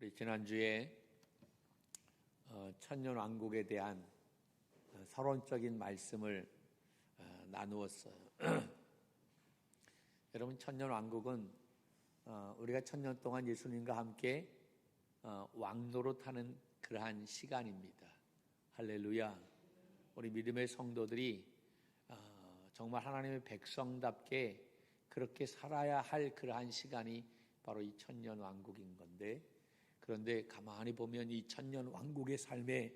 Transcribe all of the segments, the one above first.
우리 지난주에 천년왕국에 대한 서론적인 말씀을 나누었어요. 여러분, 천년왕국은 우리가 천년 동안 예수님과 함께 왕노릇하는 그러한 시간입니다. 할렐루야. 우리 믿음의 성도들이 정말 하나님의 백성답게 그렇게 살아야 할 그러한 시간이 바로 이 천년왕국인 건데, 그런데 가만히 보면 이 천년왕국의 삶의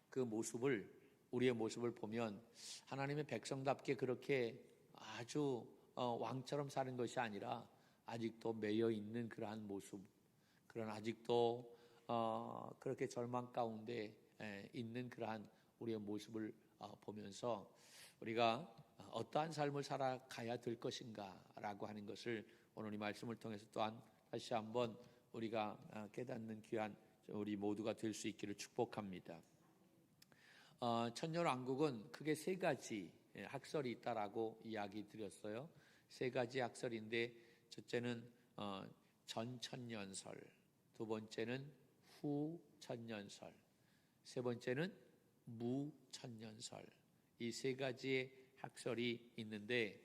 그 모습을, 우리의 모습을 보면 하나님의 백성답게 그렇게 아주 왕처럼 사는 것이 아니라 아직도 매여 있는 그러한 모습, 그런 아직도 그렇게 절망 가운데 있는 그러한 우리의 모습을 보면서 우리가 어떠한 삶을 살아가야 될 것인가 라고 하는 것을 오늘 이 말씀을 통해서 또한 다시 한번 우리가 깨닫는 귀한 우리 모두가 될 수 있기를 축복합니다. 천년왕국은 크게 세 가지 학설이 있다라고 이야기 드렸어요. 세 가지 학설인데, 첫째는 전천년설, 두 번째는 후천년설, 세 번째는 무천년설. 이 세 가지의 학설이 있는데,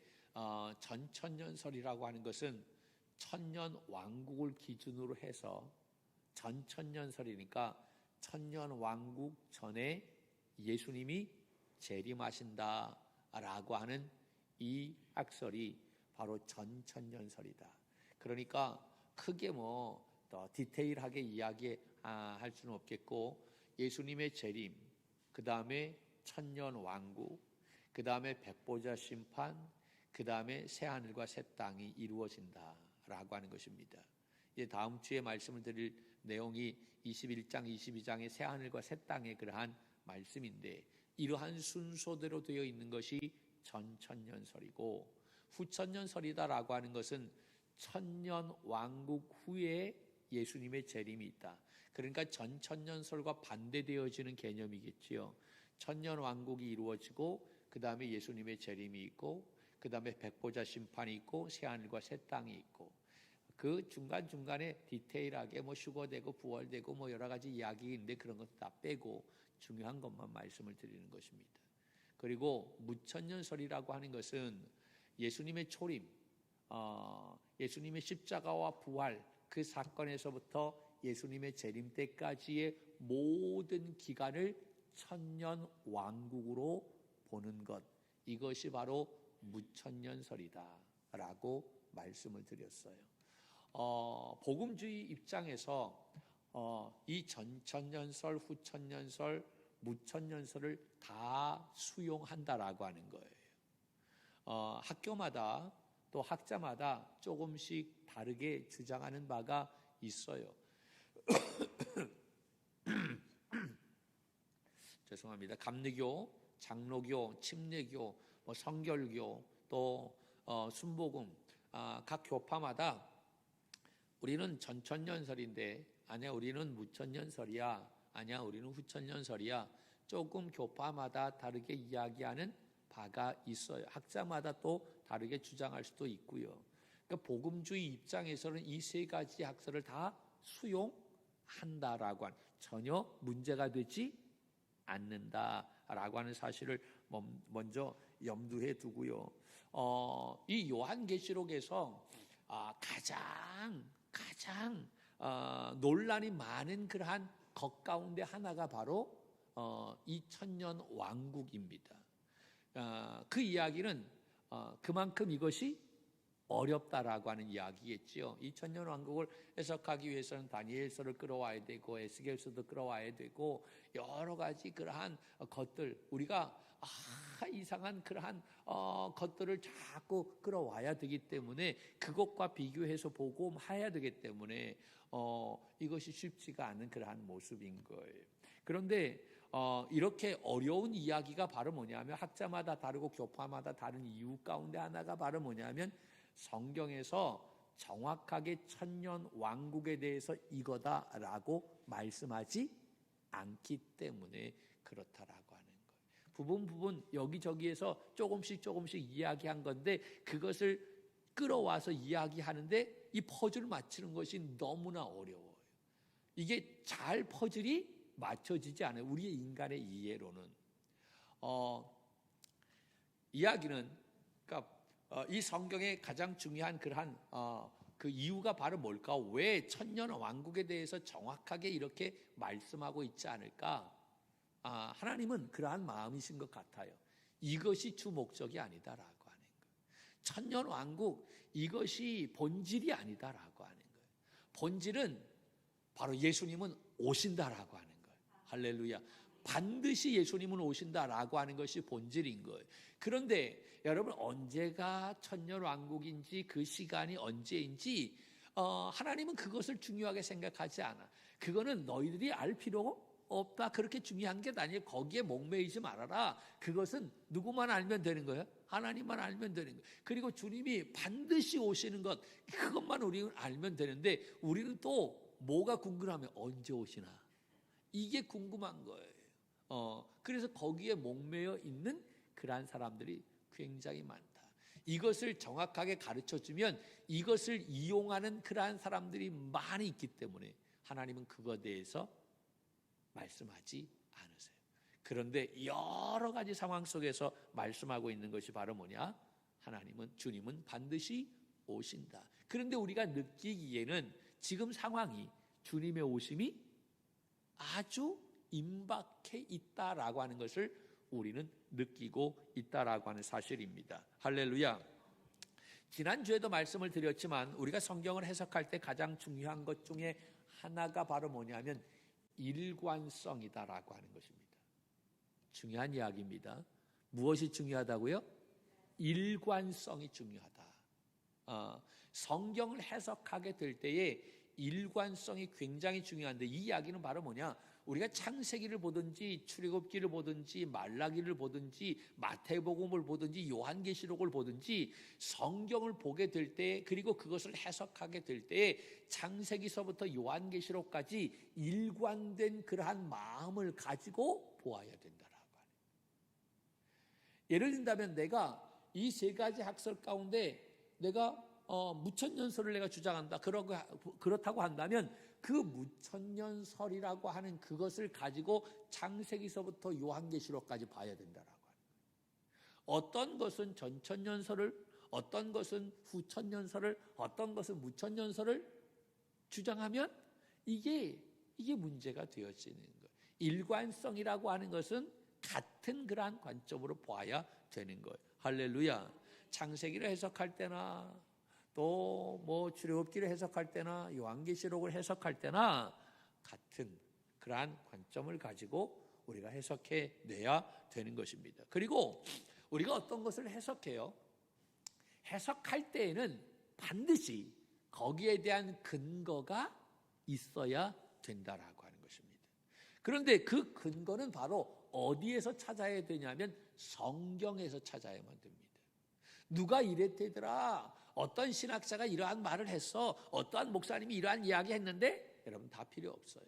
전천년설이라고 하는 것은 천년왕국을 기준으로 해서, 전천년설이니까 천년왕국 전에 예수님이 재림하신다라고 하는 이 학설이 바로 전천년설이다. 그러니까 크게 더 디테일하게 이야기할 수는 없겠고, 예수님의 재림, 그 다음에 천년왕국, 그 다음에 백보자 심판, 그 다음에 새하늘과 새 땅이 이루어진다라고 하는 것입니다. 이제 다음 주에 말씀을 드릴 내용이 21장, 22장의 새하늘과 새 땅의 그러한 말씀인데, 이러한 순서대로 되어 있는 것이 전천년설이고, 후천년설이다라고 하는 것은 천년왕국 후에 예수님의 재림이 있다. 그러니까 전천년설과 반대되어지는 개념이겠지요. 천년왕국이 이루어지고 그 다음에 예수님의 재림이 있고, 그 다음에 백보자 심판이 있고, 새하늘과 새 땅이 있고, 그 중간중간에 디테일하게 휴거되고 부활되고 여러 가지 이야기인데, 그런 것 다 빼고 중요한 것만 말씀을 드리는 것입니다. 그리고 무천년설이라고 하는 것은 예수님의 초림, 예수님의 십자가와 부활, 그 사건에서부터 예수님의 재림 때까지의 모든 기간을 천년왕국으로 보는 것, 이것이 바로 무천년설이다 라고 말씀을 드렸어요. 복음주의 입장에서 이 전천년설, 후천년설, 무천년설을 다 수용한다라고 하는 거예요. 학교마다 또 학자마다 조금씩 다르게 주장하는 바가 있어요. 죄송합니다. 감리교, 장로교, 침례교, 성결교, 또 순복음, 각 교파마다 우리는 전천년설인데, 아니야 우리는 무천년설이야, 아니야 우리는 후천년설이야, 조금 교파마다 다르게 이야기하는 바가 있어요. 학자마다 또 다르게 주장할 수도 있고요. 그러니까 복음주의 입장에서는 이 세 가지 학설을 다 수용한다라고 하는, 전혀 문제가 되지 않는다라고 하는 사실을 먼저 염두에 두고요. 이 요한계시록에서 가장 논란이 많은 그러한 것 가운데 하나가 바로 이 천년왕국입니다. 그 이야기는 그만큼 이것이 어렵다라고 하는 이야기겠지요. 이 천년왕국을 해석하기 위해서는 다니엘서를 끌어와야 되고, 에스겔서도 끌어와야 되고, 여러 가지 그러한 것들, 우리가 이상한 그러한 것들을 자꾸 끌어와야 되기 때문에, 그것과 비교해서 복음해야 되기 때문에 이것이 쉽지가 않은 그러한 모습인 거예요. 그런데 이렇게 어려운 이야기가 바로 뭐냐면, 학자마다 다르고 교파마다 다른 이유 가운데 하나가 바로 뭐냐면, 성경에서 정확하게 천년왕국에 대해서 이거다라고 말씀하지 않기 때문에 그렇다라고 하는 거예요. 부분 여기저기에서 조금씩 이야기한 건데, 그것을 끌어와서 이야기하는데 이 퍼즐을 맞추는 것이 너무나 어려워요. 이게 잘 퍼즐이 맞춰지지 않아요. 우리의 인간의 이해로는. 이야기는 그러니까 이 성경의 가장 중요한 그러한 그 이유가 바로 뭘까? 왜 천년 왕국에 대해서 정확하게 이렇게 말씀하고 있지 않을까? 하나님은 그러한 마음이신 것 같아요. 이것이 주 목적이 아니다라고 하는 거예요. 천년 왕국 이것이 본질이 아니다라고 하는 거예요. 본질은 바로 예수님은 오신다라고 하는 거예요. 할렐루야. 반드시 예수님은 오신다라고 하는 것이 본질인 거예요. 그런데 여러분, 언제가 천년 왕국인지 그 시간이 언제인지 하나님은 그것을 중요하게 생각하지 않아. 그거는 너희들이 알 필요가 없다. 그렇게 중요한 게 아니에요. 거기에 목매이지 말아라. 그것은 누구만 알면 되는 거예요? 하나님만 알면 되는 거예요. 그리고 주님이 반드시 오시는 것, 그것만 우리는 알면 되는데, 우리는 또 뭐가 궁금하면 언제 오시나, 이게 궁금한 거예요. 그래서 거기에 목매여 있는 그러한 사람들이 굉장히 많다. 이것을 정확하게 가르쳐주면 이것을 이용하는 그러한 사람들이 많이 있기 때문에 하나님은 그것에 대해서 말씀하지 않으세요. 그런데 여러 가지 상황 속에서 말씀하고 있는 것이 바로 뭐냐? 주님은 반드시 오신다. 그런데 우리가 느끼기에는 지금 상황이, 주님의 오심이 아주 임박해 있다라고 하는 것을 우리는 느끼고 있다라고 하는 사실입니다. 할렐루야. 지난주에도 말씀을 드렸지만 우리가 성경을 해석할 때 가장 중요한 것 중에 하나가 바로 뭐냐면 일관성이다라고 하는 것입니다. 중요한 이야기입니다. 무엇이 중요하다고요? 일관성이 중요하다. 성경을 해석하게 될 때에 일관성이 굉장히 중요한데, 이 이야기는 바로 뭐냐? 우리가 창세기를 보든지 출애굽기를 보든지 말라기를 보든지 마태복음을 보든지 요한계시록을 보든지 성경을 보게 될 때, 그리고 그것을 해석하게 될 때 창세기서부터 요한계시록까지 일관된 그러한 마음을 가지고 보아야 된다라고 하는. 예를 든다면 내가 이 세 가지 학설 가운데 내가 무천년설을 내가 주장한다. 그렇다고 한다면 그 무천년설이라고 하는 그것을 가지고 창세기서부터 요한계시록까지 봐야 된다라고 하는 거예요. 어떤 것은 전천년설을, 어떤 것은 후천년설을, 어떤 것은 무천년설을 주장하면 이게 문제가 되어지는 거예요. 일관성이라고 하는 것은 같은 그러한 관점으로 봐야 되는 거예요. 할렐루야. 창세기를 해석할 때나 또 뭐 출애굽기를 해석할 때나 요한계시록을 해석할 때나 같은 그러한 관점을 가지고 우리가 해석해 내야 되는 것입니다. 그리고 우리가 어떤 것을 해석해요? 해석할 때에는 반드시 거기에 대한 근거가 있어야 된다라고 하는 것입니다. 그런데 그 근거는 바로 어디에서 찾아야 되냐면 성경에서 찾아야만 됩니다. 누가 이랬대더라, 어떤 신학자가 이러한 말을 했어, 어떠한 목사님이 이러한 이야기 했는데, 여러분 다 필요 없어요.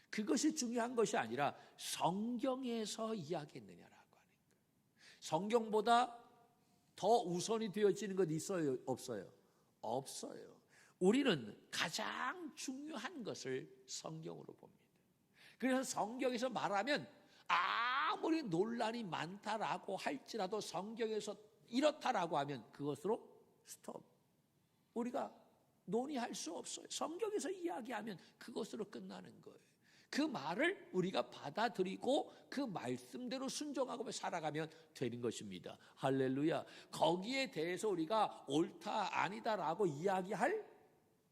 그것이 중요한 것이 아니라 성경에서 이야기했느냐라고 하는 거예요. 성경보다 더 우선이 되어지는 것 있어요? 없어요? 없어요. 우리는 가장 중요한 것을 성경으로 봅니다. 그래서 성경에서 말하면 아무리 논란이 많다라고 할지라도 성경에서 이렇다라고 하면 그것으로 스톱. 우리가 논의할 수 없어요. 성경에서 이야기하면 그것으로 끝나는 거예요. 그 말을 우리가 받아들이고 그 말씀대로 순종하고 살아가면 되는 것입니다. 할렐루야. 거기에 대해서 우리가 옳다 아니다라고 이야기할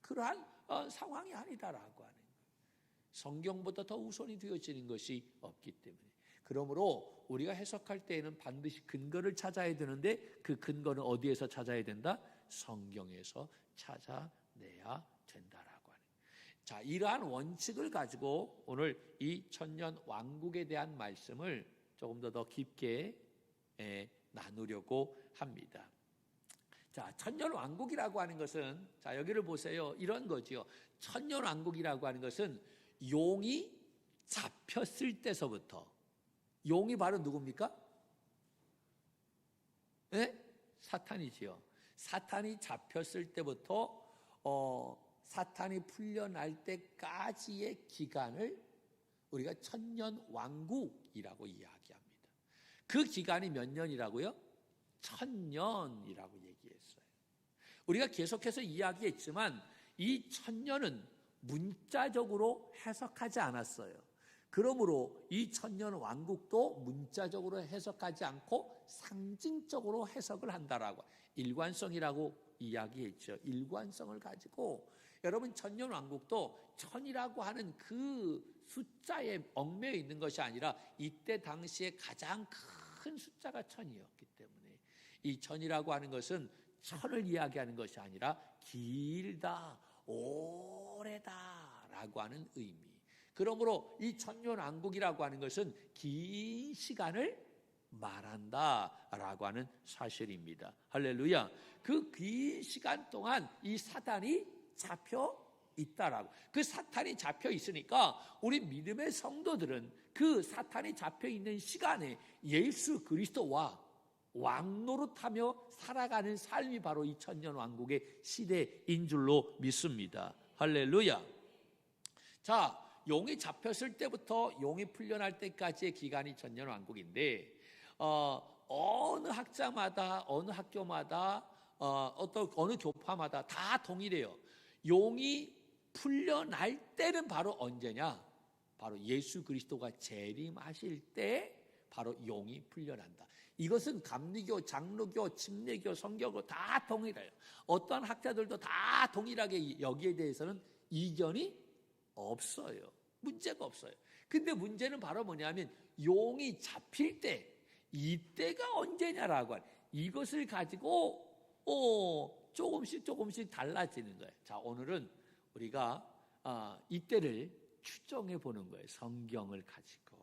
그러한 상황이 아니다라고 하는 거예요. 성경보다 더 우선이 되어지는 것이 없기 때문에. 그러므로 우리가 해석할 때에는 반드시 근거를 찾아야 되는데, 그 근거는 어디에서 찾아야 된다? 성경에서 찾아내야 된다라고 하는. 자, 이러한 원칙을 가지고 오늘 이 천년 왕국에 대한 말씀을 조금 더 깊게 나누려고 합니다. 자, 천년 왕국이라고 하는 것은, 자, 여기를 보세요. 이런 거지요. 천년 왕국이라고 하는 것은 용이 잡혔을 때서부터, 용이 바로 누굽니까? 네? 사탄이지요. 사탄이 잡혔을 때부터 사탄이 풀려날 때까지의 기간을 우리가 천년왕국이라고 이야기합니다. 그 기간이 몇 년이라고요? 1000년이라고 얘기했어요. 우리가 계속해서 이야기했지만 이 1000년은 문자적으로 해석하지 않았어요. 그러므로 이 1000년 왕국도 문자적으로 해석하지 않고 상징적으로 해석을 한다라고, 일관성이라고 이야기했죠. 일관성을 가지고 여러분, 1000년 왕국도 1000이라고 하는 그 숫자에 얽매여 있는 것이 아니라 이때 당시에 가장 큰 숫자가 1000이었기 때문에 이 1000이라고 하는 것은 1000을 이야기하는 것이 아니라 길다, 오래다라고 하는 의미. 그러므로 이 1000년 왕국이라고 하는 것은 긴 시간을 말한다라고 하는 사실입니다. 할렐루야. 그 긴 시간 동안 이 사탄이 잡혀 있다라고. 그 사탄이 잡혀 있으니까 우리 믿음의 성도들은 그 사탄이 잡혀 있는 시간에 예수 그리스도와 왕노릇하며 살아가는 삶이 바로 이 1000년 왕국의 시대인 줄로 믿습니다. 할렐루야. 자, 용이 잡혔을 때부터 용이 풀려날 때까지의 기간이 1000년 왕국인데 어느 학자마다, 어느 학교마다, 어느 교파마다 다 동일해요. 용이 풀려날 때는 바로 언제냐? 바로 예수 그리스도가 재림하실 때 바로 용이 풀려난다. 이것은 감리교, 장로교, 침례교, 성교교 다 동일해요. 어떠한 학자들도 다 동일하게 여기에 대해서는 이견이 없어요. 문제가 없어요. 근데 문제는 바로 뭐냐면 용이 잡힐 때, 이때가 언제냐라고 하는 이것을 가지고 조금씩 달라지는 거예요. 자, 오늘은 우리가 이때를 추정해 보는 거예요. 성경을 가지고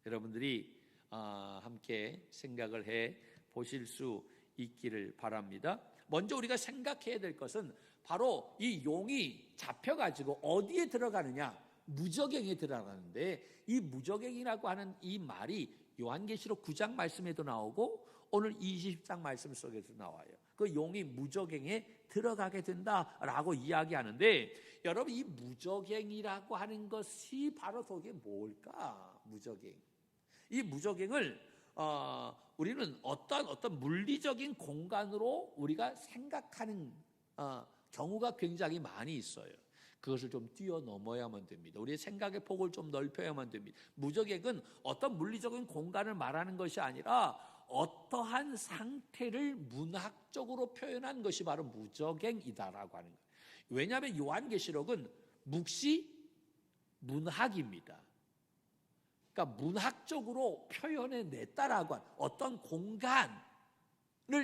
여러분들이 함께 생각을 해 보실 수 있기를 바랍니다. 먼저 우리가 생각해야 될 것은 바로 이 용이 잡혀가지고 어디에 들어가느냐? 무저갱에 들어가는데, 이 무저갱이라고 하는 이 말이 요한계시록 9장 말씀에도 나오고 오늘 20장 말씀 속에도 나와요. 그 용이 무저갱에 들어가게 된다라고 이야기하는데, 여러분, 이 무저갱이라고 하는 것이 바로 그게 뭘까? 무저갱. 이 무저갱을 우리는 어떤 물리적인 공간으로 우리가 생각하는 경우가 굉장히 많이 있어요. 그것을 좀 뛰어넘어야만 됩니다. 우리의 생각의 폭을 좀 넓혀야만 됩니다. 무저갱은 어떤 물리적인 공간을 말하는 것이 아니라 어떠한 상태를 문학적으로 표현한 것이 바로 무저갱이다라고 하는 거예요. 왜냐하면 요한계시록은 묵시 문학입니다. 그러니까 문학적으로 표현해냈다라고 하는 어떤 공간을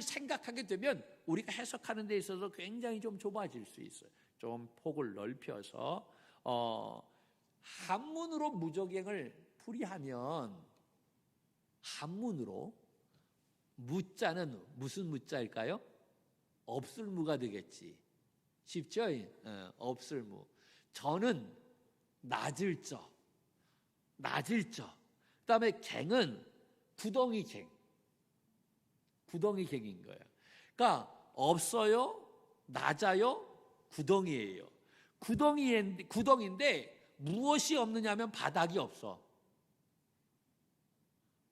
생각하게 되면 우리가 해석하는 데 있어서 굉장히 좀 좁아질 수 있어요. 좀 폭을 넓혀서 한문으로 무저갱을 풀이하면, 한문으로 무자는 무슨 무자일까요? 없을무가 되겠지. 쉽죠? 없을무. 저는 낮을 저. 그 다음에 갱은 구덩이갱인 거예요. 그러니까 없어요, 낮아요, 구덩이예요. 구덩인데 무엇이 없느냐면 바닥이 없어.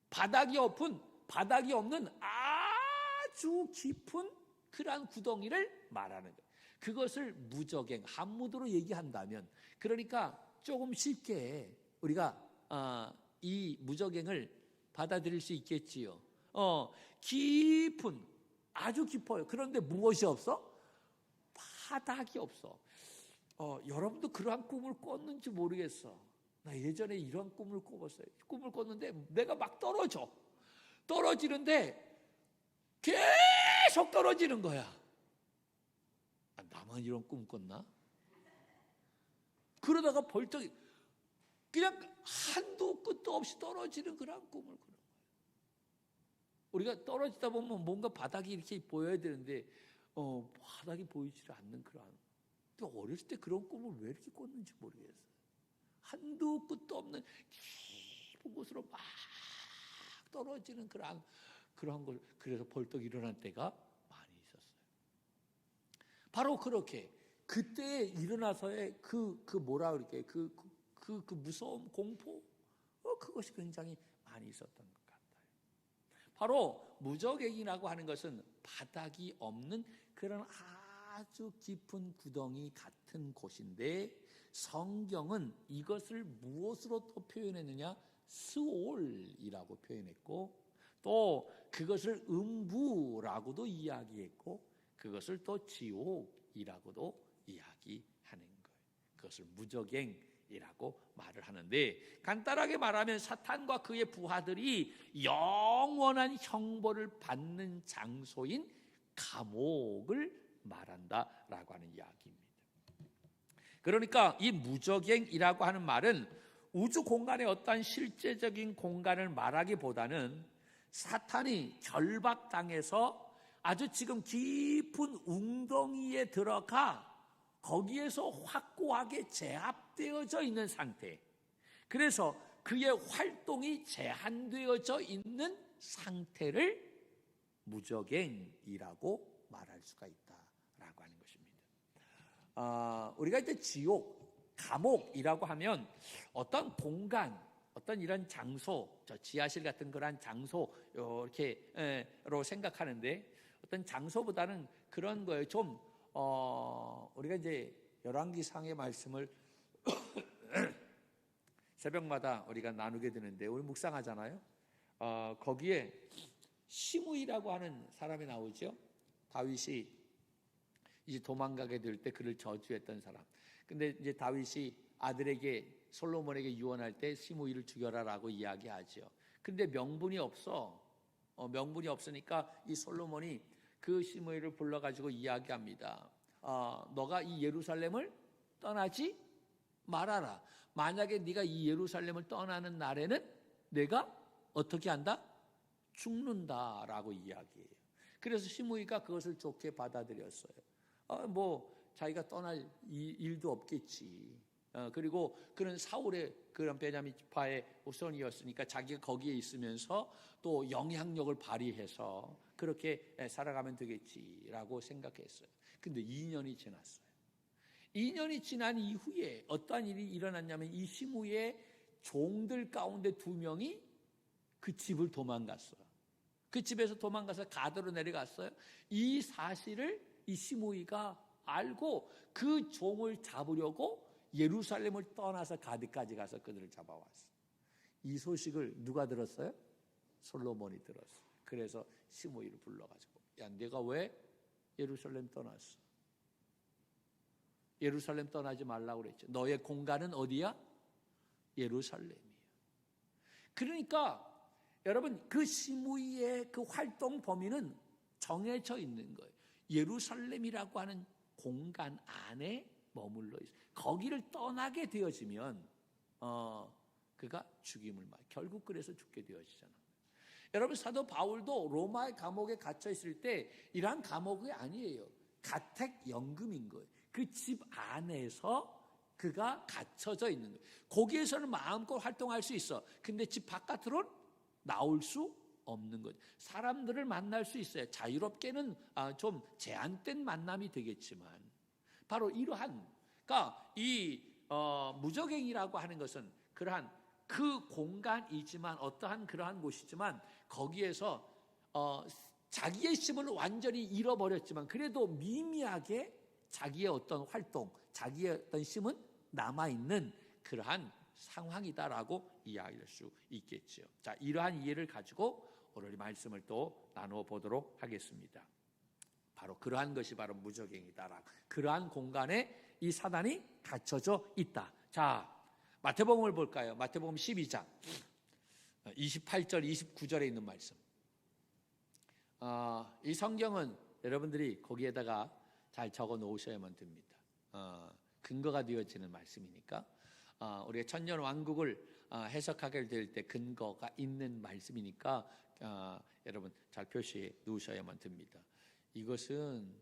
바닥이 없는 아주 깊은 그러한 구덩이를 말하는 거예요. 그것을 무저갱, 한문으로 얘기한다면, 그러니까 조금 쉽게 우리가 이 무저갱을 받아들일 수 있겠지요. 아주 깊어요. 그런데 무엇이 없어? 바닥이 없어. 여러분도 그러한 꿈을 꿨는지 모르겠어. 나 예전에 이런 꿈을 꿔봤어요. 꿈을 꿨는데 내가 막 떨어지는데 계속 떨어지는 거야. 나만 이런 꿈 꿨나? 그러다가 벌떡 그냥 한도 끝도 없이 떨어지는 그런 꿈을 꾸는 거예요. 우리가 떨어지다 보면 뭔가 바닥이 이렇게 보여야 되는데 바닥이 보이지 않는 그런. 어렸을 때 그런 꿈을 왜 이렇게 꿨는지 모르겠어요. 한도 끝도 없는 깊은 곳으로 막 떨어지는 그런 걸, 그래서 벌떡 일어난 때가 많이 있었어요. 바로 그렇게 그때에 일어나서의 그 뭐라 그럴게 그 무서움, 공포, 그것이 굉장히 많이 있었던 것 같아요. 바로 무적행이라고 하는 것은 바닥이 없는 그런 아주 깊은 구덩이 같은 곳인데, 성경은 이것을 무엇으로 또 표현했느냐? 스올이라고 표현했고, 또 그것을 음부라고도 이야기했고, 그것을 또 지옥이라고도 이야기하는 거예요. 그것을 무적행이라고 말을 하는데, 간단하게 말하면 사탄과 그의 부하들이 영원한 형벌을 받는 장소인 감옥을 말한다라고 하는 이야기입니다. 그러니까 이 무적행이라고 하는 말은 우주 공간의 어떠한 실제적인 공간을 말하기보다는 사탄이 결박당해서 아주 지금 깊은 웅덩이에 들어가 거기에서 확고하게 제압되어져 있는 상태, 그래서 그의 활동이 제한되어져 있는 상태를 무적행이라고 말할 수가 있다라고 하는 것입니다. 우리가 이제 지옥, 감옥이라고 하면 어떤 공간, 어떤 이런 장소, 저 지하실 같은 그런 장소 이렇게로 생각하는데, 어떤 장소보다는 그런 거예요. 좀 우리가 이제 열왕기상의 말씀을 새벽마다 우리가 나누게 되는데, 우리 묵상하잖아요. 거기에 시므이라고 하는 사람이 나오죠. 다윗이 이제 도망가게 될 때 그를 저주했던 사람. 근데 이제 다윗이 아들에게, 솔로몬에게 유언할 때 시므이를 죽여라라고 이야기하죠. 근데 명분이 없어. 명분이 없으니까 이 솔로몬이 그 시므이를 불러가지고 이야기합니다. 너가 이 예루살렘을 떠나지 말아라. 만약에 네가 이 예루살렘을 떠나는 날에는 내가 어떻게 한다? 죽는다라고 이야기해요. 그래서 시므이가 그것을 좋게 받아들였어요. 뭐 자기가 떠날 일도 없겠지. 그리고 그는 사울의 그런 베냐민 지파의 후손이었으니까 자기가 거기에 있으면서 또 영향력을 발휘해서 그렇게 살아가면 되겠지라고 생각했어요. 근데 2년이 지났어요. 2년이 지난 이후에 어떠한 일이 일어났냐면, 이 시므이의 종들 가운데 2명이 그 집을 도망갔어요. 그 집에서 도망가서 가드로 내려갔어요. 이 사실을 이 시므이가 알고 그 종을 잡으려고 예루살렘을 떠나서 가드까지 가서 그들을 잡아왔어요. 이 소식을 누가 들었어요? 솔로몬이 들었어요. 그래서 시므이를 불러가지고, 야, 내가 왜 예루살렘 떠났어? 예루살렘 떠나지 말라고 그랬죠. 너의 공간은 어디야? 예루살렘이야. 그러니까 여러분, 그 시므이의 그 활동 범위는 정해져 있는 거예요. 예루살렘이라고 하는 공간 안에 머물러 있어요. 거기를 떠나게 되어지면 그가 죽임을 맞아. 결국 그래서 죽게 되어지잖아요. 여러분, 사도 바울도 로마의 감옥에 갇혀 있을 때 이러한 감옥이 아니에요. 가택연금인 거예요. 그 집 안에서 그가 갇혀져 있는 거예요. 거기에서는 마음껏 활동할 수 있어. 근데 집 바깥으로는 나올 수 없는 거죠. 사람들을 만날 수 있어요. 자유롭게는 좀 제한된 만남이 되겠지만, 바로 이러한, 그러니까 이 무적행이라고 하는 것은 그러한 그 공간이지만, 어떠한 그러한 곳이지만, 거기에서 자기의 힘을 완전히 잃어버렸지만 그래도 미미하게 자기의 어떤 활동, 자기의 어떤 힘은 남아있는 그러한 상황이다라고 이해할 수 있겠죠. 자, 이러한 이해를 가지고 오늘 말씀을 또 나누어 보도록 하겠습니다. 바로 그러한 것이 바로 무적행이다. 그러한 공간에 이 사단이 갇혀져 있다. 자, 마태복음을 볼까요? 마태복음 12장 28절 29절에 있는 말씀. 이 성경은 여러분들이 거기에다가 잘 적어 놓으셔야만 됩니다. 근거가 되어지는 말씀이니까, 우리가 천년 왕국을 해석하게 될 때 근거가 있는 말씀이니까 여러분 잘 표시해 놓으셔야만 됩니다. 이것은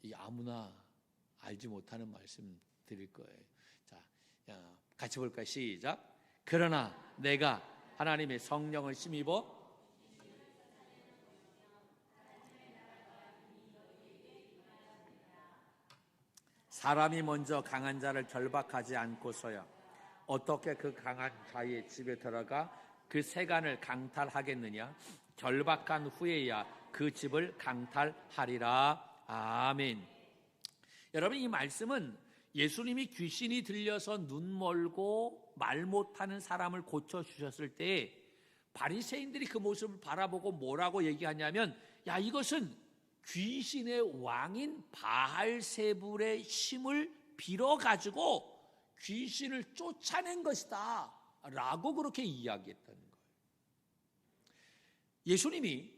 이 아무나 알지 못하는 말씀 드릴 거예요. 자, 같이 볼까요? 시작. 그러나 내가 하나님의 성령을 힘입어 사람이 먼저 강한 자를 결박하지 않고서야 어떻게 그 강한 자의 집에 들어가 그 세간을 강탈하겠느냐? 결박한 후에야 그 집을 강탈하리라. 아멘. 여러분, 이 말씀은 예수님이 귀신이 들려서 눈 멀고 말 못하는 사람을 고쳐주셨을 때 바리새인들이 그 모습을 바라보고 뭐라고 얘기하냐면, 야, 이것은 귀신의 왕인 바알세불의 힘을 빌어가지고 귀신을 쫓아낸 것이다 라고 그렇게 이야기했다는 거예요. 예수님이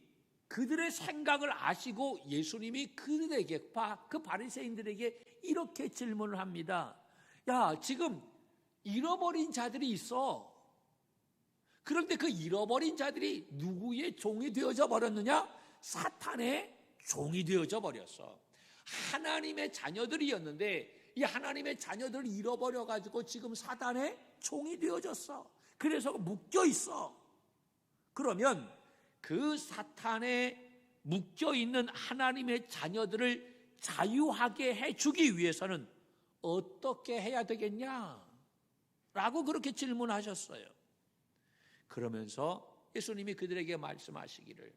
그들의 생각을 아시고 예수님이 그들에게, 그 바리새인들에게 이렇게 질문을 합니다. 야, 지금 잃어버린 자들이 있어. 그런데 그 잃어버린 자들이 누구의 종이 되어져 버렸느냐? 사탄의 종이 되어져 버렸어. 하나님의 자녀들이었는데 이 하나님의 자녀들을 잃어버려가지고 지금 사탄의 종이 되어졌어. 그래서 묶여 있어. 그러면 그 사탄에 묶여 있는 하나님의 자녀들을 자유하게 해주기 위해서는 어떻게 해야 되겠냐? 라고 그렇게 질문하셨어요. 그러면서 예수님이 그들에게 말씀하시기를,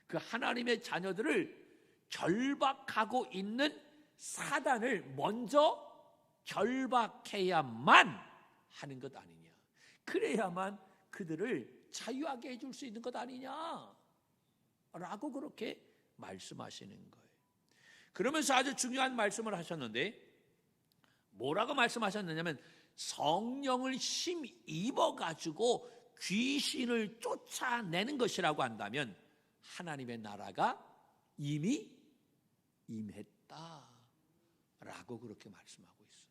그 하나님의 자녀들을 결박하고 있는 사단을 먼저 결박해야만 하는 것 아니냐? 그래야만 그들을 자유하게 해줄 수 있는 것 아니냐? 라고 그렇게 말씀하시는 거예요. 그러면서 아주 중요한 말씀을 하셨는데, 뭐라고 말씀하셨느냐면, 성령을 힘입어가지고 귀신을 쫓아내는 것이라고 한다면 하나님의 나라가 이미 임했다 라고 그렇게 말씀하고 있어요.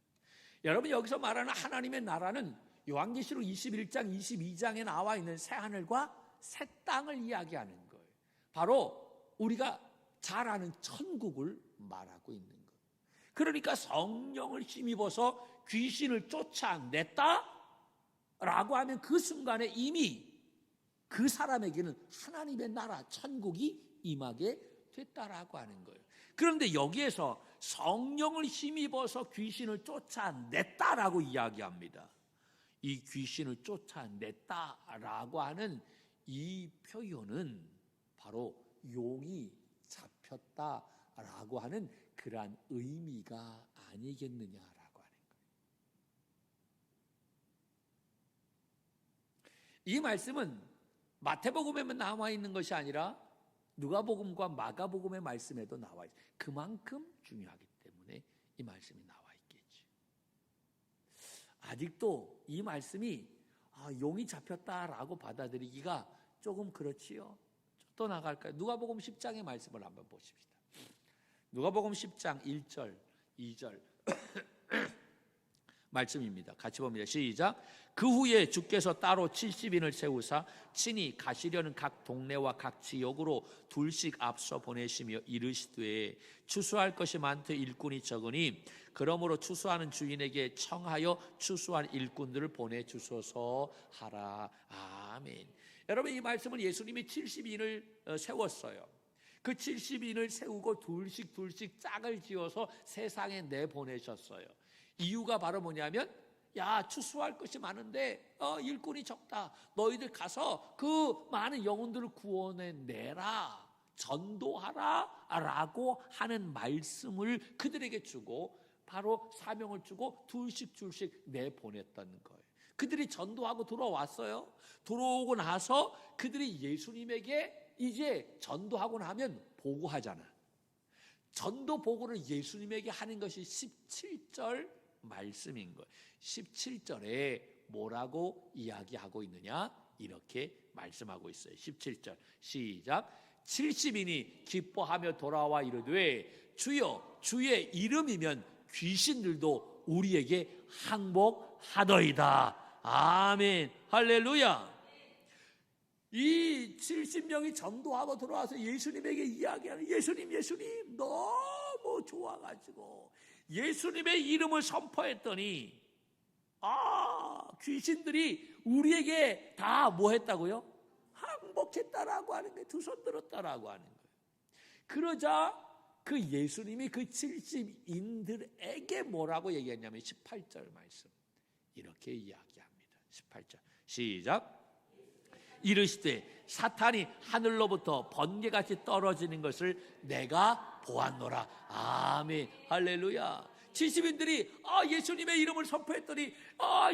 여러분, 여기서 말하는 하나님의 나라는 요한계시록 21장 22장에 나와 있는 새하늘과 새 땅을 이야기하는 거예요. 바로 우리가 잘 아는 천국을 말하고 있는 거예요. 그러니까 성령을 힘입어서 귀신을 쫓아냈다 라고 하면 그 순간에 이미 그 사람에게는 하나님의 나라 천국이 임하게 됐다라고 하는 거예요. 그런데 여기에서 성령을 힘입어서 귀신을 쫓아냈다라고 이야기합니다. 이 귀신을 쫓아냈다라고 하는 이 표현은 바로 용이 잡혔다라고 하는 그러한 의미가 아니겠느냐라고 하는 거예요. 이 말씀은 마태복음에만 나와 있는 것이 아니라 누가복음과 마가복음의 말씀에도 나와 있어요. 그만큼 중요하기 때문에 이 말씀이 나와 있겠죠. 아직도 이 말씀이 용이 잡혔다라고 받아들이기가 조금 그렇지요. 또 나갈까요? 누가복음 10장의 말씀을 한번 보십시다. 누가복음 10장 1절, 2절 말씀입니다. 같이 봅니다. 시작. 그 후에 주께서 따로 70인을 세우사 친히 가시려는 각 동네와 각 지역으로 둘씩 앞서 보내시며 이르시되 추수할 것이 많되 일꾼이 적으니 그러므로 추수하는 주인에게 청하여 추수한 일꾼들을 보내주소서 하라. 아멘. 여러분, 이 말씀은 예수님이 70인을 세웠어요. 그 70인을 세우고 둘씩 짝을 지어서 세상에 내보내셨어요. 이유가 바로 뭐냐면, 야, 추수할 것이 많은데 일꾼이 적다. 너희들 가서 그 많은 영혼들을 구원해내라, 전도하라 라고 하는 말씀을 그들에게 주고 바로 사명을 주고 둘씩 내보냈다는 거예요. 그들이 전도하고 돌아왔어요. 돌아오고 나서 그들이 예수님에게 이제 전도하고 나면 보고하잖아. 전도 보고를 예수님에게 하는 것이 17절 말씀인 거예요. 17절에 뭐라고 이야기하고 있느냐? 이렇게 말씀하고 있어요. 17절 시작. 70인이 기뻐하며 돌아와 이르되 주여 주의 이름이면 귀신들도 우리에게 항복하더이다. 아멘. 할렐루야. 이 70명이 전도하고 들어와서 예수님에게 이야기하는, 예수님 너무 좋아가지고 예수님의 이름을 선포했더니 귀신들이 우리에게 다 뭐 했다고요? 항복했다라고 하는 거예요. 두 손 들었다라고 하는 거예요. 그러자 그 예수님이 그 70인들에게 뭐라고 얘기했냐면 18절 말씀 이렇게 이야기합니다. 18절 시작. 이르시되 사탄이 하늘로부터 번개같이 떨어지는 것을 내가 보았노라. 아멘. 할렐루야. 70인들이 예수님의 이름을 선포했더니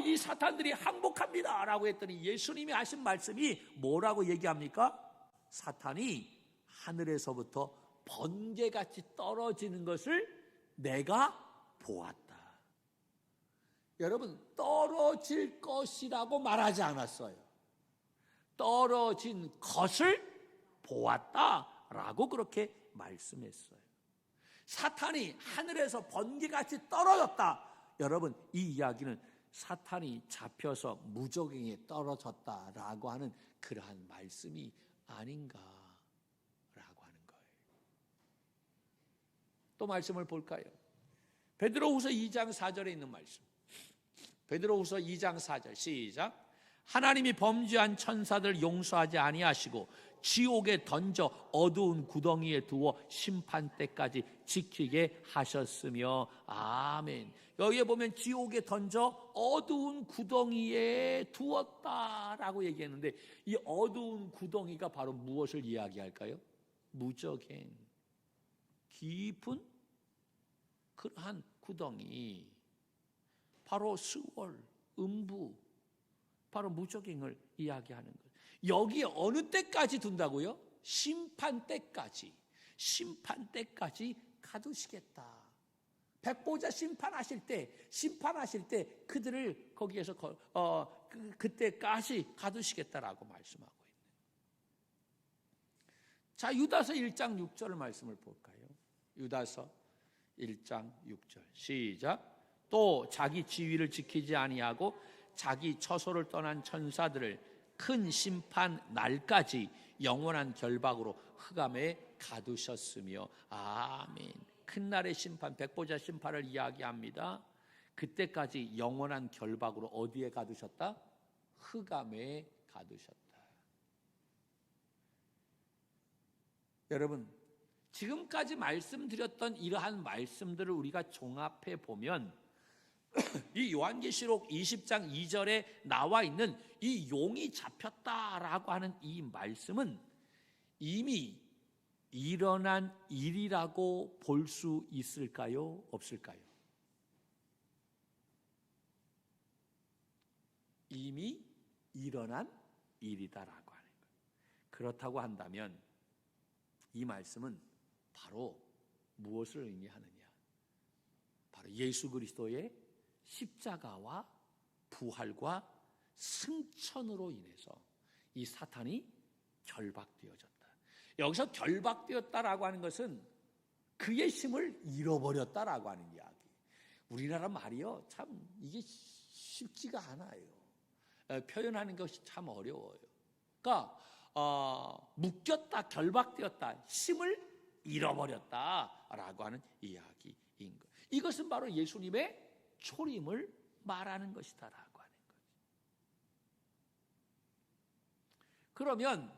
이 사탄들이 항복합니다 라고 했더니 예수님이 하신 말씀이 뭐라고 얘기합니까? 사탄이 하늘에서부터 번개같이 떨어지는 것을 내가 보았다. 여러분, 떨어질 것이라고 말하지 않았어요. 떨어진 것을 보았다라고 그렇게 말씀했어요. 사탄이 하늘에서 번개같이 떨어졌다. 여러분, 이 이야기는 사탄이 잡혀서 무저갱에 떨어졌다라고 하는 그러한 말씀이 아닌가라고 하는 거예요. 또 말씀을 볼까요? 베드로후서 2장 4절에 있는 말씀. 베드로후서 2장 4절 시작. 하나님이 범죄한 천사들 용서하지 아니하시고 지옥에 던져 어두운 구덩이에 두어 심판 때까지 지키게 하셨으며 아멘. 여기에 보면 지옥에 던져 어두운 구덩이에 두었다라고 얘기했는데 이 어두운 구덩이가 바로 무엇을 이야기할까요? 무저갱, 깊은 그러한 구덩이, 바로 스월, 음부, 바로 무저갱을 이야기하는 거예요. 여기에 어느 때까지 둔다고요? 심판 때까지. 심판 때까지 가두시겠다. 백보자 심판하실 때 그들을 거기에서 그때까지 가두시겠다라고 말씀하고 있는. 자, 유다서 1장 6절 말씀을 볼까요? 유다서 1장 6절 시작. 또 자기 지위를 지키지 아니하고 자기 처소를 떠난 천사들을 큰 심판 날까지 영원한 결박으로 흑암에 가두셨으며 아멘. 큰 날의 심판, 백보자 심판을 이야기합니다. 그때까지 영원한 결박으로 어디에 가두셨다? 흑암에 가두셨다. 여러분, 지금까지 말씀드렸던 이러한 말씀들을 우리가 종합해 보면 이 요한계시록 20장 2절에 나와 있는 이 용이 잡혔다라고 하는 이 말씀은 이미 일어난 일이라고 볼 수 있을까요? 없을까요? 이미 일어난 일이다라고 하는 거예요. 그렇다고 한다면 이 말씀은 바로 무엇을 의미하느냐? 바로 예수 그리스도의 십자가와 부활과 승천으로 인해서 이 사탄이 결박되어졌다. 여기서 결박되었다라고 하는 것은 그의 힘을 잃어버렸다라고 하는 이야기. 우리나라 말이요, 참 이게 쉽지가 않아요. 표현하는 것이 참 어려워요. 그러니까 묶였다, 결박되었다, 힘을 잃어버렸다라고 하는 이야기인 거예요. 이것은 바로 예수님의 초림을 말하는 것이다라고 하는 거죠. 그러면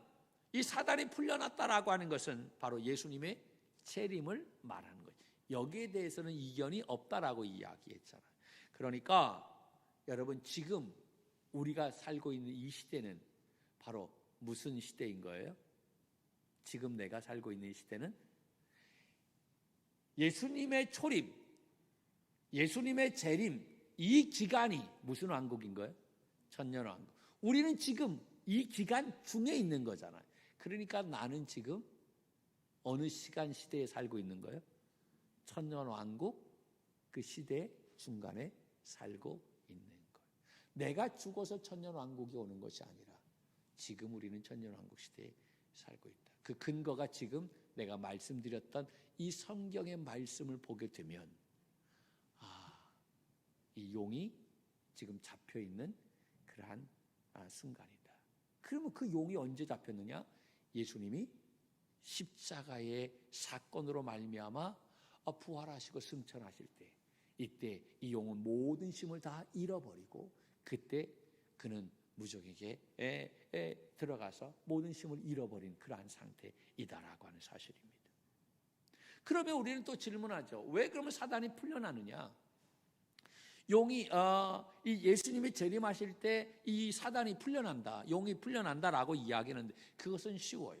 이 사단이 풀려났다라고 하는 것은 바로 예수님의 재림을 말하는 거죠. 여기에 대해서는 이견이 없다라고 이야기했잖아요. 그러니까 여러분, 지금 우리가 살고 있는 이 시대는 바로 무슨 시대인 거예요? 지금 내가 살고 있는 이 시대는 예수님의 초림, 예수님의 재림, 이 기간이 무슨 왕국인 거예요? 천년왕국. 우리는 지금 이 기간 중에 있는 거잖아요. 그러니까 나는 지금 어느 시간 시대에 살고 있는 거예요? 천년왕국 그 시대 중간에 살고 있는 거예요. 내가 죽어서 천년왕국이 오는 것이 아니라 지금 우리는 천년왕국 시대에 살고 있다. 그 근거가 지금 내가 말씀드렸던 이 성경의 말씀을 보게 되면 이 용이 지금 잡혀있는 그러한 순간이다. 그러면 그 용이 언제 잡혔느냐? 예수님이 십자가의 사건으로 말미암아 부활하시고 승천하실 때, 이때 이 용은 모든 힘을 다 잃어버리고 그때 그는 무적에게 들어가서 모든 힘을 잃어버린 그러한 상태이다라고 하는 사실입니다. 그러면 우리는 또 질문하죠. 왜 그러면 사단이 풀려나느냐? 용이 이 예수님이 재림하실 때 이 사단이 풀려난다, 용이 풀려난다라고 이야기하는데 그것은 쉬워요.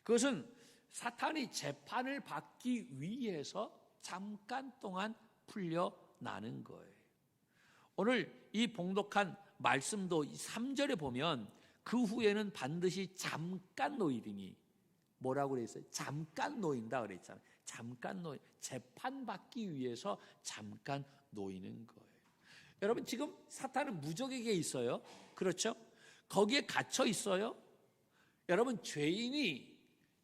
그것은 사탄이 재판을 받기 위해서 잠깐 동안 풀려나는 거예요. 오늘 이 봉독한 말씀도 3절에 보면 그 후에는 반드시 잠깐 놓이리니, 뭐라고 그랬어요? 잠깐 놓인다 그랬잖아요. 잠깐 재판받기 위해서 잠깐 놓이는 거예요. 여러분, 지금 사탄은 무적에게 있어요. 그렇죠? 거기에 갇혀 있어요. 여러분, 죄인이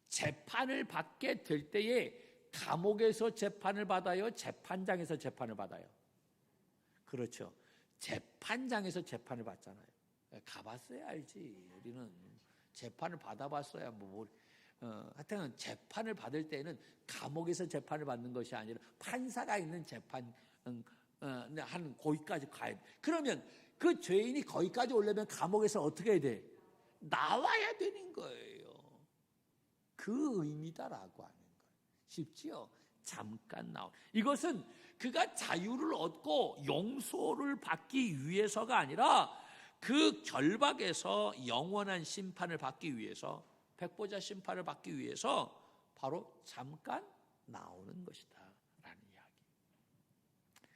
재판을 받게 될 때에 감옥에서 재판을 받아요? 재판장에서 재판을 받아요? 그렇죠. 재판장에서 재판을 받잖아요. 가봤어야 알지. 우리는 재판을 받아봤어야 하여튼 재판을 받을 때는 감옥에서 재판을 받는 것이 아니라 판사가 있는 재판 한 거기까지 가야 돼. 그러면 그 죄인이 거기까지 오려면 감옥에서 어떻게 해야 돼? 나와야 되는 거예요. 그 의미다라고 하는 거예요. 쉽지요? 잠깐 나오. 이것은 그가 자유를 얻고 용서를 받기 위해서가 아니라 그 결박에서 영원한 심판을 받기 위해서, 백보자 심판을 받기 위해서 바로 잠깐 나오는 것이다 라는 이야기.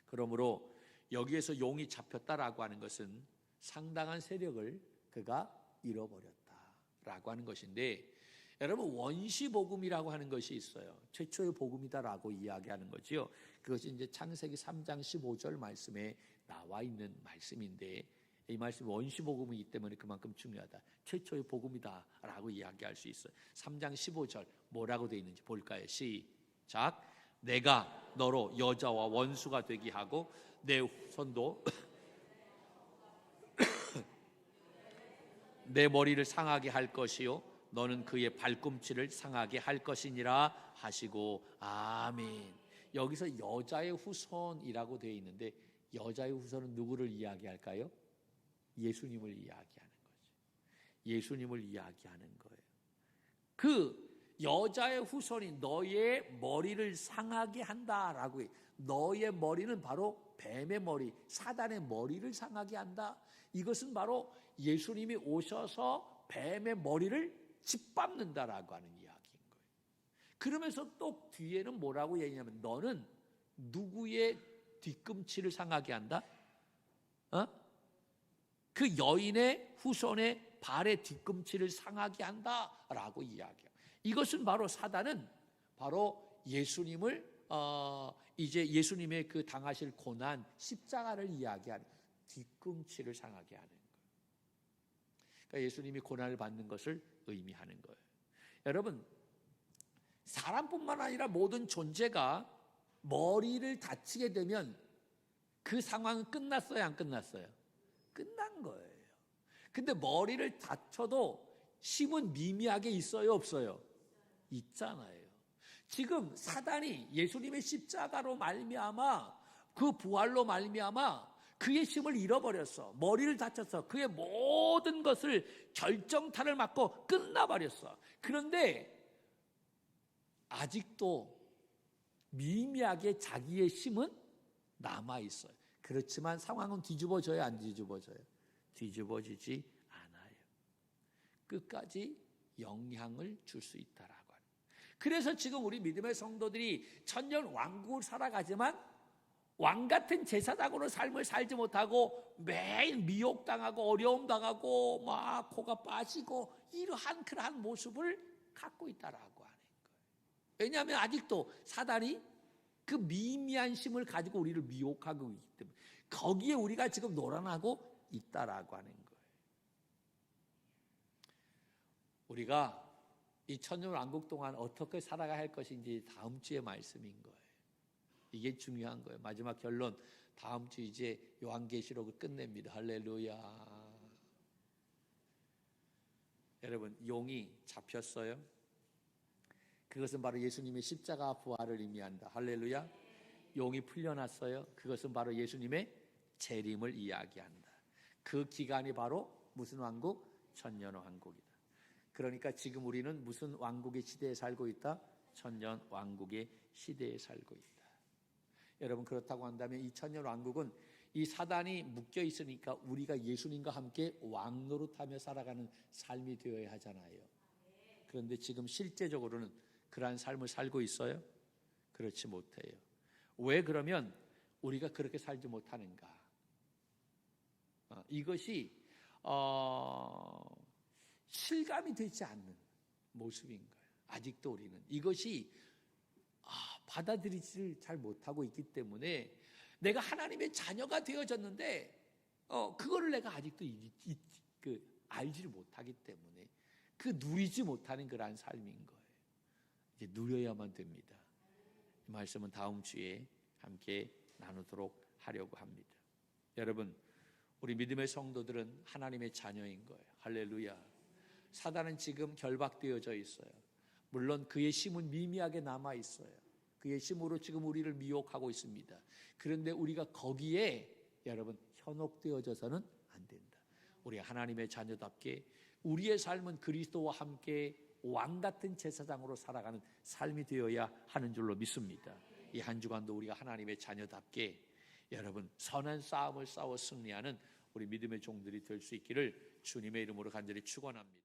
그러므로 여기에서 용이 잡혔다라고 하는 것은 상당한 세력을 그가 잃어버렸다라고 하는 것인데, 여러분, 원시복음이라고 하는 것이 있어요. 최초의 복음이다라고 이야기하는 거지요. 그것이 이제 창세기 3장 15절 말씀에 나와 있는 말씀인데, 이 말씀이 원시복음이기 때문에 그만큼 중요하다. 최초의 복음이다라고 이야기할 수 있어요. 3장 15절 뭐라고 되어 있는지 볼까요? 시작. 내가 너로 여자와 원수가 되게 하고 내 후손도 내 머리를 상하게 할 것이요 너는 그의 발꿈치를 상하게 할 것이니라 하시고 아멘. 여기서 여자의 후손이라고 되어 있는데, 여자의 후손은 누구를 이야기할까요? 예수님을 이야기하는 거죠. 예수님을 이야기하는 거예요. 그 여자의 후손이 너의 머리를 상하게 한다라고 해요. 너의 머리는 바로 뱀의 머리, 사단의 머리를 상하게 한다. 이것은 바로 예수님이 오셔서 뱀의 머리를 짓밟는다라고 하는 이야기인 거예요. 그러면서 또 뒤에는 뭐라고 얘기하냐면, 너는 누구의 뒤꿈치를 상하게 한다? 그 여인의 후손의 발의 뒤꿈치를 상하게 한다라고 이야기해요. 이것은 바로 사단은 바로 예수님을 이제 예수님의 그 당하실 고난, 십자가를 이야기하는, 뒤꿈치를 상하게 하는 거예요. 그러니까 예수님이 고난을 받는 것을 의미하는 거예요. 여러분, 사람뿐만 아니라 모든 존재가 머리를 다치게 되면 그 상황은 끝났어요, 안 끝났어요? 끝난 거예요. 근데 머리를 다쳐도 힘은 미미하게 있어요, 없어요? 있잖아요. 지금 사단이 예수님의 십자가로 말미암아, 그 부활로 말미암아 그의 힘을 잃어버렸어. 머리를 다쳤어. 그의 모든 것을 결정타를 맞고 끝나버렸어. 그런데 아직도 미미하게 자기의 힘은 남아있어요. 그렇지만 상황은 뒤집어져요, 안 뒤집어져요? 뒤집어지지 않아요. 끝까지 영향을 줄 수 있다라고 하는. 그래서 지금 우리 믿음의 성도들이 천년 왕국을 살아가지만 왕 같은 제사장으로 삶을 살지 못하고 매일 미혹당하고 어려움당하고 막 코가 빠지고 이러한 그러한 모습을 갖고 있다라고 하는 거예요. 왜냐하면 아직도 사단이 그 미미한 힘을 가지고 우리를 미혹하고 있기 때문에 거기에 우리가 지금 놀아나고 있다라고 하는 거예요. 우리가 이 천년 왕국 동안 어떻게 살아가야 할 것인지 다음 주의 말씀인 거예요. 이게 중요한 거예요. 마지막 결론, 다음 주 이제 요한계시록을 끝냅니다. 할렐루야. 여러분, 용이 잡혔어요. 그것은 바로 예수님의 십자가 부활을 의미한다. 할렐루야. 용이 풀려났어요. 그것은 바로 예수님의 재림을 이야기한다. 그 기간이 바로 무슨 왕국? 천년 왕국이다. 그러니까 지금 우리는 무슨 왕국의 시대에 살고 있다? 천년 왕국의 시대에 살고 있다. 여러분, 그렇다고 한다면 이 천년 왕국은 이 사단이 묶여 있으니까 우리가 예수님과 함께 왕노릇하며 살아가는 삶이 되어야 하잖아요. 그런데 지금 실제적으로는 그러한 삶을 살고 있어요? 그렇지 못해요. 왜 그러면 우리가 그렇게 살지 못하는가? 이것이 실감이 되지 않는 모습인 거예요. 아직도 우리는 이것이 받아들이지를 잘 못하고 있기 때문에 내가 하나님의 자녀가 되어졌는데 그거를 내가 아직도 알지를 못하기 때문에 누리지 못하는 그러한 삶인 거예요. 이제 누려야만 됩니다. 이 말씀은 다음 주에 함께 나누도록 하려고 합니다. 여러분, 우리 믿음의 성도들은 하나님의 자녀인 거예요. 할렐루야. 사단은 지금 결박되어져 있어요. 물론 그의 힘은 미미하게 남아 있어요. 그의 힘으로 지금 우리를 미혹하고 있습니다. 그런데 우리가 거기에 여러분 현혹되어져서는 안 된다. 우리 하나님의 자녀답게 우리의 삶은 그리스도와 함께 왕같은 제사장으로 살아가는 삶이 되어야 하는 줄로 믿습니다. 이 한 주간도 우리가 하나님의 자녀답게 여러분 선한 싸움을 싸워 승리하는 우리 믿음의 종들이 될 수 있기를 주님의 이름으로 간절히 축원합니다.